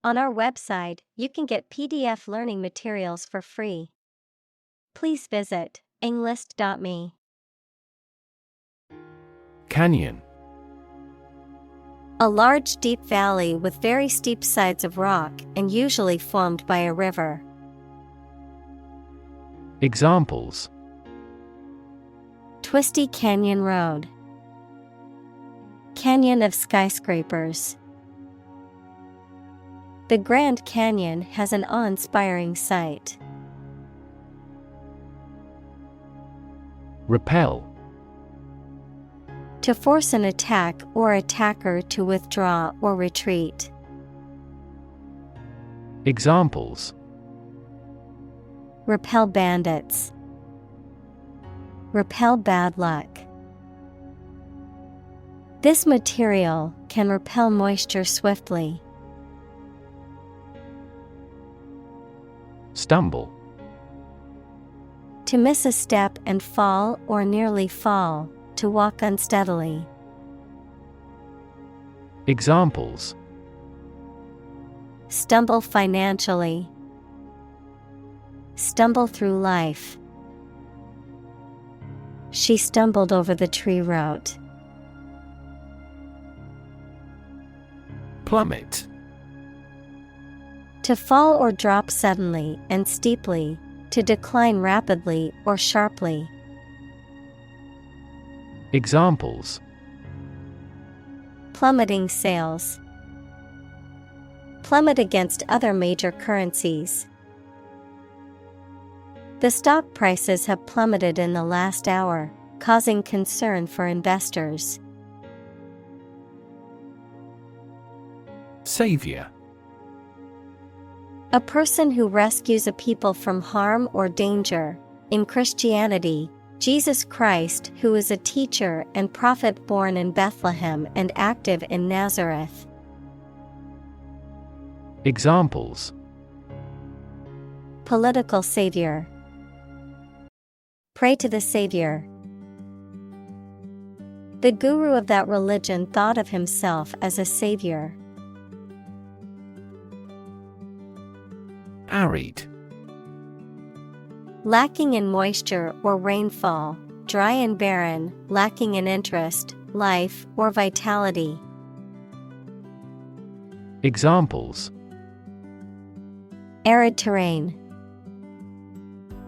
On our website, you can get PDF learning materials for free. Please visit englist.me. Canyon. A large deep valley with very steep sides of rock and usually formed by a river. Examples: Twisty canyon road. Canyon of skyscrapers. The Grand Canyon has an awe-inspiring sight. Repel. To force an attack or attacker to withdraw or retreat. Examples: Repel bandits. Repel bad luck. This material can repel moisture swiftly. Stumble. To miss a step and fall or nearly fall, to walk unsteadily. Examples: Stumble financially. Stumble through life. She stumbled over the tree root. Plummet. To fall or drop suddenly and steeply, to decline rapidly or sharply. Examples: Plummeting sales. Plummet against other major currencies. The stock prices have plummeted in the last hour, causing concern for investors. Savior. A person who rescues a people from harm or danger. In Christianity, Jesus Christ, who is a teacher and prophet born in Bethlehem and active in Nazareth. Examples: Political savior. Pray to the Savior. The guru of that religion thought of himself as a savior. Arid. Lacking in moisture or rainfall, dry and barren, lacking in interest, life, or vitality. Examples: Arid terrain.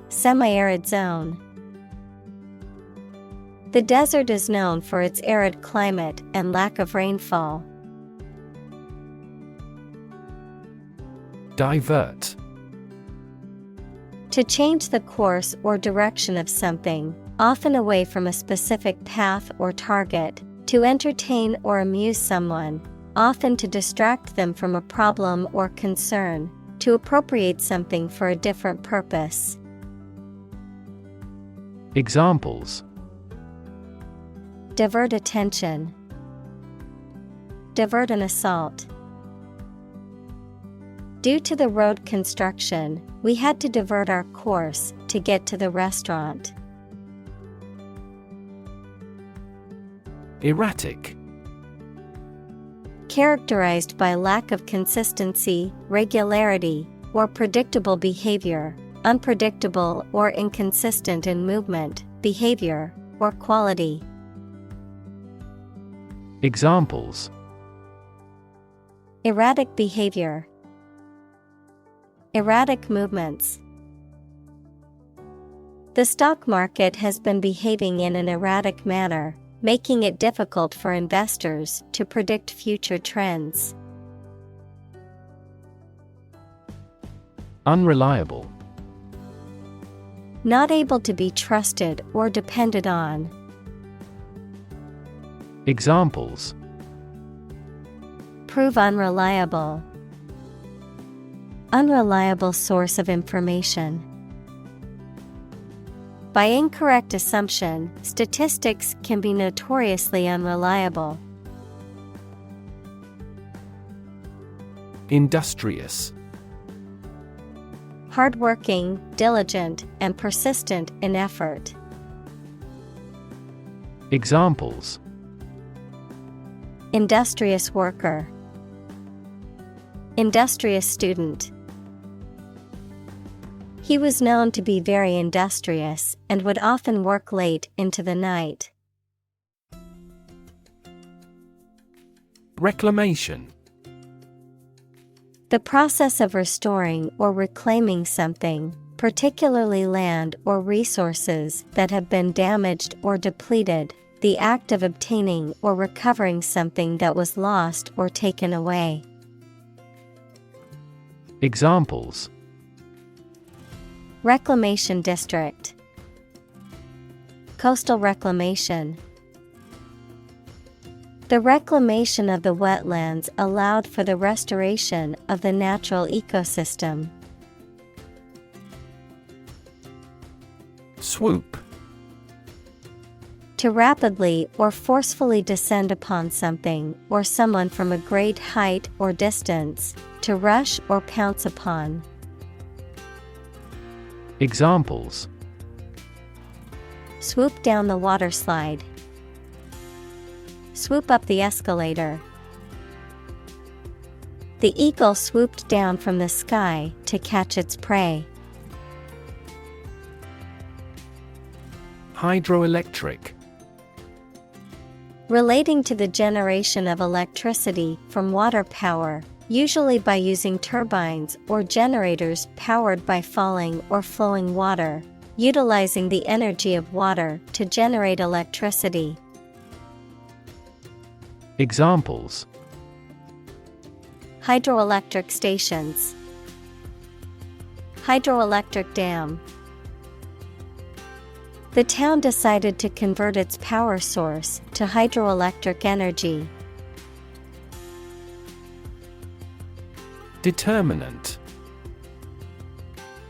Semi-arid zone. The desert is known for its arid climate and lack of rainfall. Divert. To change the course or direction of something, often away from a specific path or target, to entertain or amuse someone, often to distract them from a problem or concern, to appropriate something for a different purpose. Examples: Divert attention. Divert an assault. Due to the road construction, we had to divert our course to get to the restaurant. Erratic. Characterized by lack of consistency, regularity, or predictable behavior, unpredictable or inconsistent in movement, behavior, or quality. Examples: Erratic behavior. Erratic movements. The stock market has been behaving in an erratic manner, making it difficult for investors to predict future trends. Unreliable. Not able to be trusted or depended on. Examples: Prove unreliable. Unreliable source of information. By incorrect assumption, statistics can be notoriously unreliable. Industrious. Hardworking, diligent, and persistent in effort. Examples: Industrious worker. Industrious student. He was known to be very industrious and would often work late into the night. Reclamation. The process of restoring or reclaiming something, particularly land or resources that have been damaged or depleted, the act of obtaining or recovering something that was lost or taken away. Examples: Reclamation district. Coastal reclamation. The reclamation of the wetlands allowed for the restoration of the natural ecosystem. Swoop. To rapidly or forcefully descend upon something or someone from a great height or distance, to rush or pounce upon. Examples: Swoop down the water slide. Swoop up the escalator. The eagle swooped down from the sky to catch its prey. Hydroelectric. Relating to the generation of electricity from water power, usually by using turbines or generators powered by falling or flowing water, utilizing the energy of water to generate electricity. Examples: Hydroelectric stations. Hydroelectric dam. The town decided to convert its power source to hydroelectric energy. Determinant.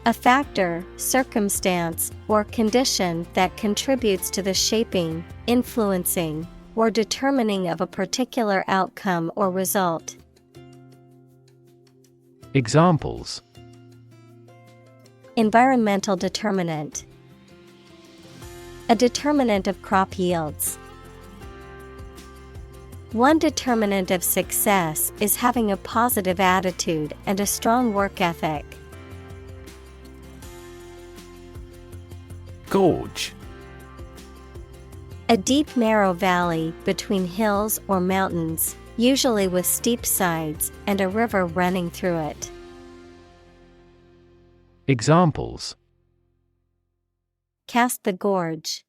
A factor, circumstance, or condition that contributes to the shaping, influencing, or determining of a particular outcome or result. Examples: Environmental determinant. A determinant of crop yields. One determinant of success is having a positive attitude and a strong work ethic. Gorge. A deep narrow valley between hills or mountains, usually with steep sides and a river running through it. Examples: Cast the gorge.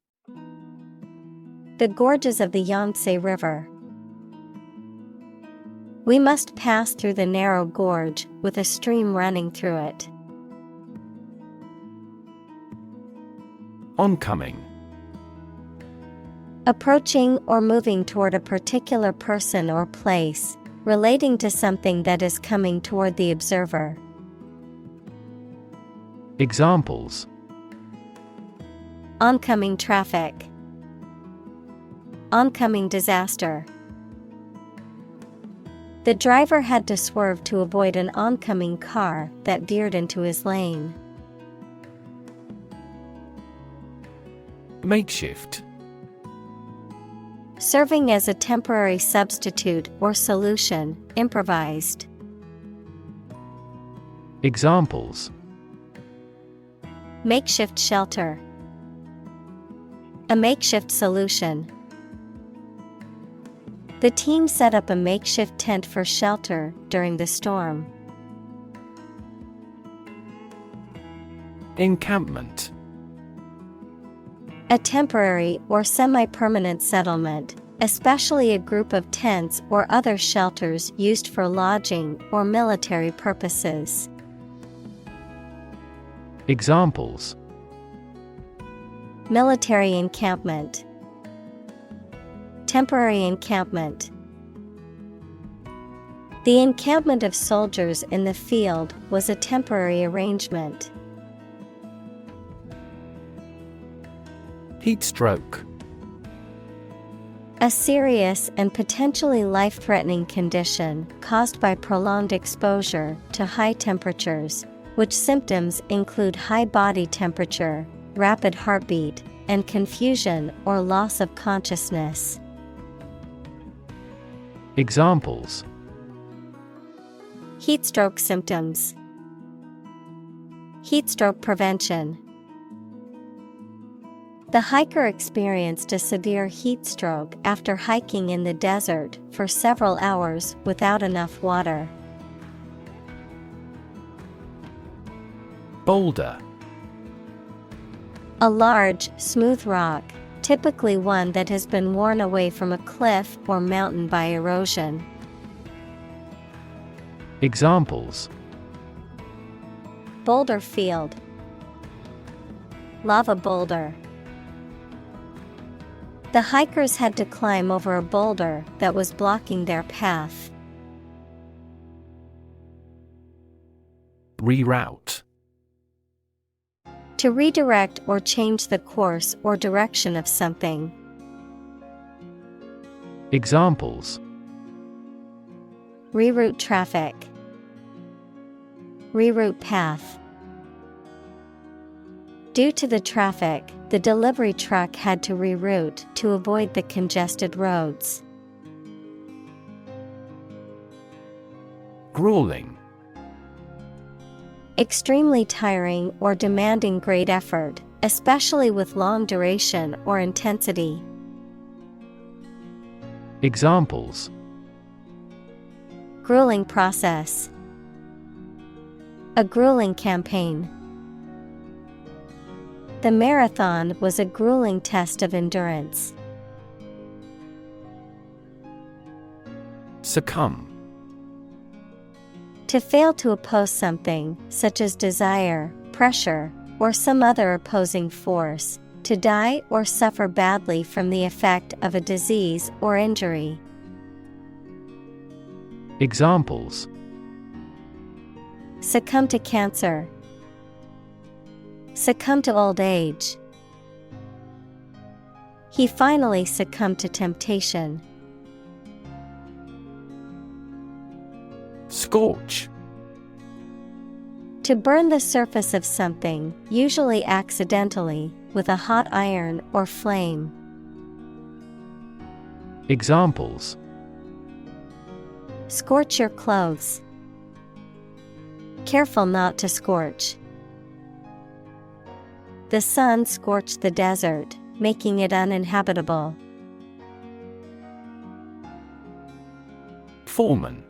The gorges of the Yangtze River. We must pass through the narrow gorge with a stream running through it. Oncoming. Approaching or moving toward a particular person or place, relating to something that is coming toward the observer. Examples: Oncoming traffic. Oncoming disaster. The driver had to swerve to avoid an oncoming car that veered into his lane. Makeshift. Serving as a temporary substitute or solution, improvised. Examples: Makeshift shelter. A makeshift solution. The team set up a makeshift tent for shelter during the storm. Encampment. A temporary or semi-permanent settlement, especially a group of tents or other shelters used for lodging or military purposes. Examples: Military encampment. Temporary encampment. The encampment of soldiers in the field was a temporary arrangement. Heat stroke. A serious and potentially life-threatening condition caused by prolonged exposure to high temperatures, which symptoms include high body temperature, rapid heartbeat, and confusion or loss of consciousness. Examples: Heat stroke symptoms. Heat stroke prevention. The hiker experienced a severe heat stroke after hiking in the desert for several hours without enough water. Boulder. A large, smooth rock, typically one that has been worn away from a cliff or mountain by erosion. Examples: Boulder field. Lava boulder. The hikers had to climb over a boulder that was blocking their path. Reroute. To redirect or change the course or direction of something. Examples: Reroute traffic. Reroute path. Due to the traffic, the delivery truck had to reroute to avoid the congested roads. Grueling. Extremely tiring or demanding great effort, especially with long duration or intensity. Examples: Grueling process. A grueling campaign. The marathon was a grueling test of endurance. Succumb. To fail to oppose something, such as desire, pressure, or some other opposing force, to die or suffer badly from the effect of a disease or injury. Examples: Succumb to cancer. Succumb to old age. He finally succumbed to temptation. Scorch. To burn the surface of something, usually accidentally, with a hot iron or flame. Examples: Scorch your clothes. Careful not to scorch. The sun scorched the desert, making it uninhabitable. Foreman.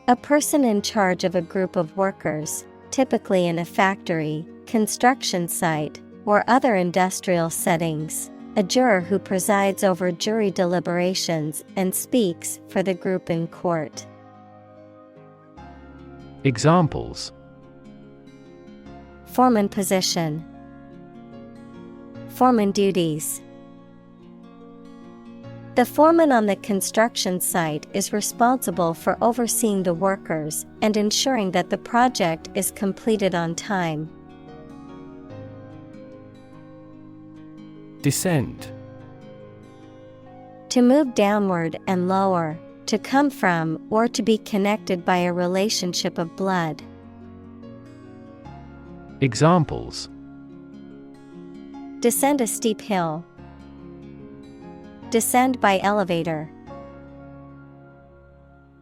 A person in charge of a group of workers, typically in a factory, construction site, or other industrial settings. A juror who presides over jury deliberations and speaks for the group in court. Examples: Foreman position. Foreman duties. The foreman on the construction site is responsible for overseeing the workers and ensuring that the project is completed on time. Descend. To move downward and lower, to come from or to be connected by a relationship of blood. Examples: Descend a steep hill. Descend by elevator.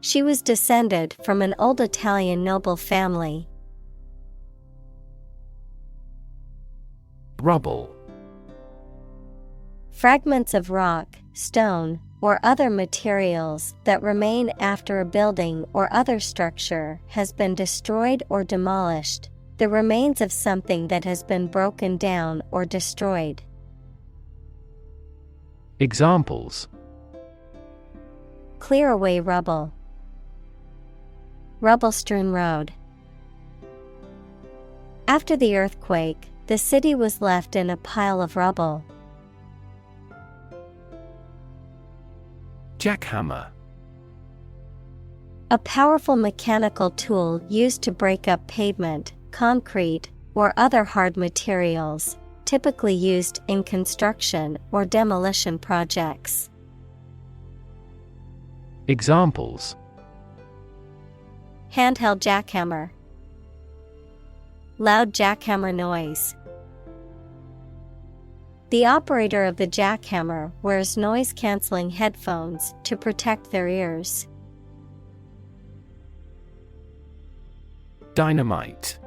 She was descended from an old Italian noble family. Rubble. Fragments of rock, stone, or other materials that remain after a building or other structure has been destroyed or demolished. The remains of something that has been broken down or destroyed. Examples: Clear away rubble. Rubble-strewn road. After the earthquake, the city was left in a pile of rubble. Jackhammer. A powerful mechanical tool used to break up pavement, concrete, or other hard materials, typically used in construction or demolition projects. Examples: Handheld jackhammer. Loud jackhammer noise. The operator of the jackhammer wears noise-canceling headphones to protect their ears. Dynamite.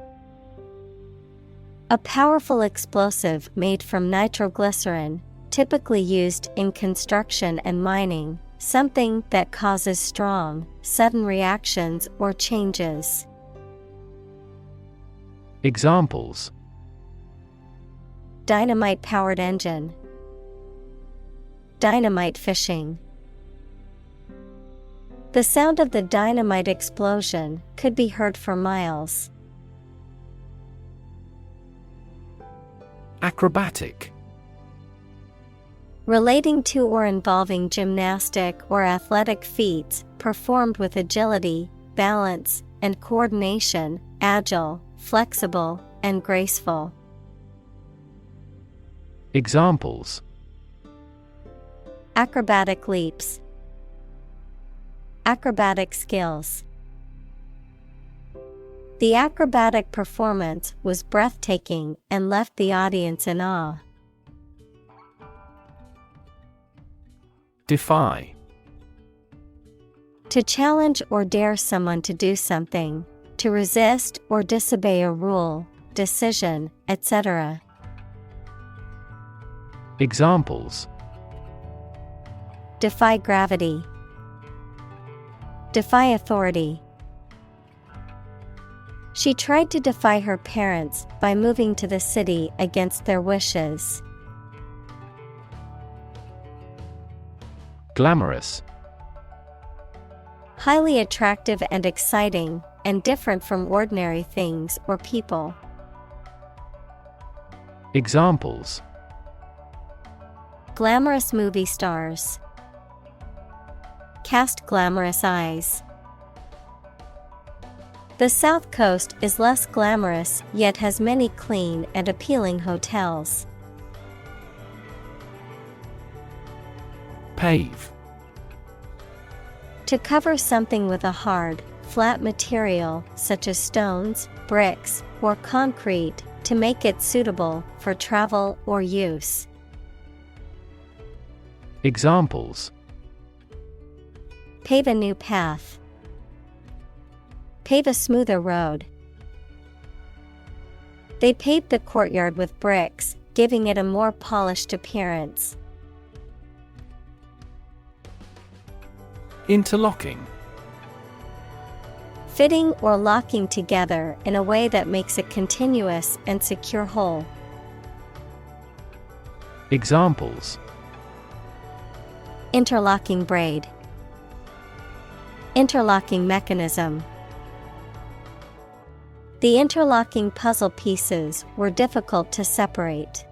A powerful explosive made from nitroglycerin, typically used in construction and mining, something that causes strong, sudden reactions or changes. Examples: Dynamite-powered engine. Dynamite fishing. The sound of the dynamite explosion could be heard for miles. Acrobatic. Relating to or involving gymnastic or athletic feats performed with agility, balance, and coordination, agile, flexible, and graceful. Examples: Acrobatic leaps. Acrobatic skills. The acrobatic performance was breathtaking and left the audience in awe. Defy. To challenge or dare someone to do something, to resist or disobey a rule, decision, etc. Examples: Defy gravity. Defy authority. She tried to defy her parents by moving to the city against their wishes. Glamorous. Highly attractive and exciting, and different from ordinary things or people. Examples: Glamorous movie stars. Cast glamorous eyes. The South Coast is less glamorous yet has many clean and appealing hotels. Pave. To cover something with a hard, flat material such as stones, bricks, or concrete to make it suitable for travel or use. Examples: Pave a new path. Pave a smoother road. They paved the courtyard with bricks, giving it a more polished appearance. Interlocking. Fitting or locking together in a way that makes a continuous and secure whole. Examples: Interlocking braid. Interlocking mechanism. The interlocking puzzle pieces were difficult to separate.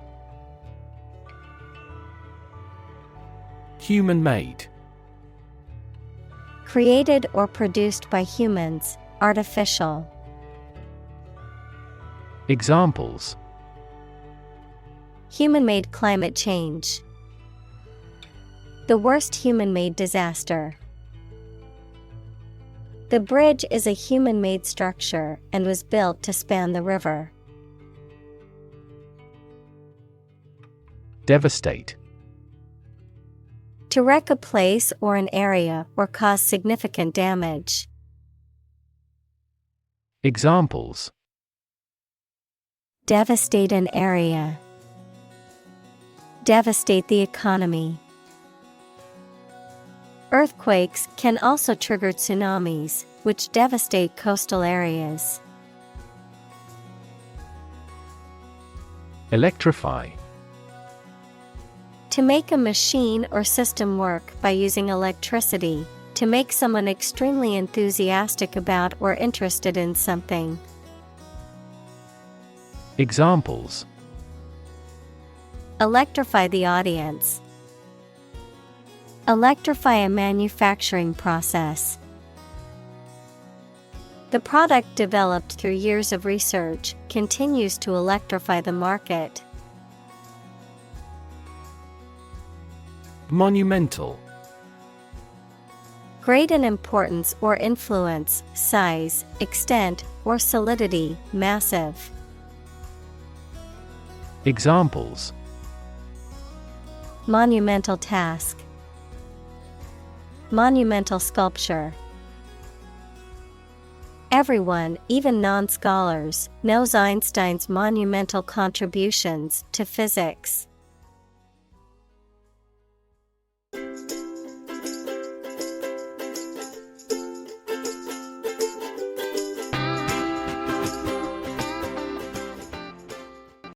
Human-made. Created or produced by humans, artificial. Examples: Human-made climate change. The worst human-made disaster. The bridge is a human-made structure and was built to span the river. Devastate. To wreck a place or an area or cause significant damage. Examples: Devastate an area. Devastate the economy. Earthquakes can also trigger tsunamis, which devastate coastal areas. Electrify. To make a machine or system work by using electricity, to make someone extremely enthusiastic about or interested in something. Examples: Electrify the audience. Electrify a manufacturing process. The product developed through years of research continues to electrify the market. Monumental. Great in importance or influence, size, extent, or solidity, massive. Examples: Monumental task. Monumental sculpture. Everyone, even non-scholars, knows Einstein's monumental contributions to physics.